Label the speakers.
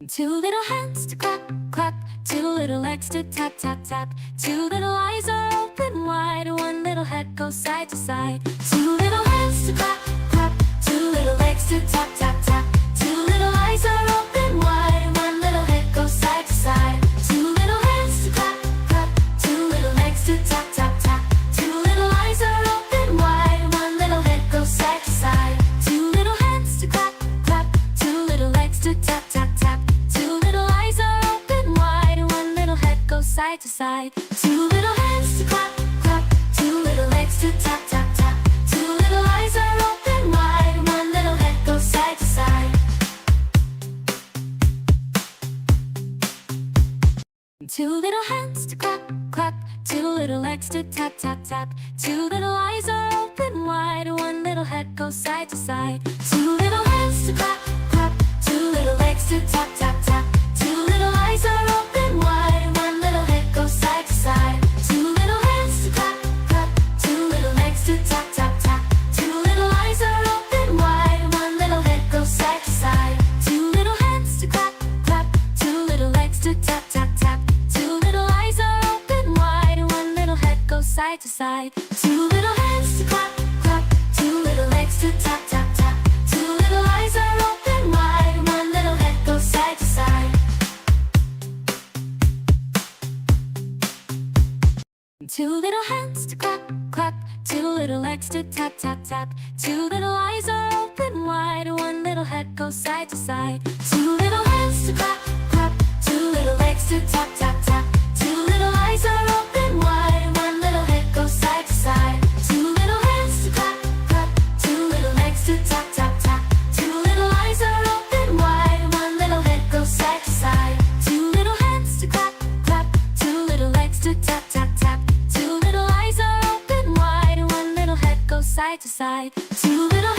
Speaker 1: Two little hands to clap, clap. Two little legs to tap, tap, tap. Two little eyes are open wide. One little head goes side to side. Two little hands to clap, clap. Two little legs to tap, tap, tap. Two little eyes are open wide. One little head goes side to side. Two little hands to clap, clap. Two little legs to tap, tap, tap. Two little eyes are open wide. One little head goes side to side. Two little hands to clap, clap. Two little legs to tap, tap, tap. Two little eyes are open wide. One little head goes side to side. Two little hands to clap, clap. Two little legs to tap, tap, tap. Two little eyes are open wide. One little head goes side to side. Two little hands to clap, clap. Two little legs to tap, tap, tap. Two little eyes are open wide. One little head goes side to side. Two little hands to clap, clap. Two little legs to tap, tap, tap. Two little eyes are open wide. One little head goes side to side. Two little hands to clap, clap. Two little legs to tap, tap, tap. Two little eyes are open wide. One little head goes side to side. Two little hands to clap, clap. Two little legs to tap, tap, tap. Two little eyes are open wide. One little head goes side to side. Two little hands to clap, clap. Two little legs to tap, tap, tap. Two little eyes are open wide. One little head goes side to side. Two little hands to clap, clap. Two little legs to tap, tap, tap. Two little eyes are open wide. One little head goes side to side. Two little hands to clap, clap. Two little legs to tap, tap, tap. Two little eyes are open wide. One little head goes side to side. Two little hands to clap, clap. Two little legs to tap, tap, tap. Two little eyes are open wide. One little head goes side to side. Two little hands to clap, clap. Two little legs to tap, tap, tap. Two little eyes are open wide. One little head goes side to side. Two little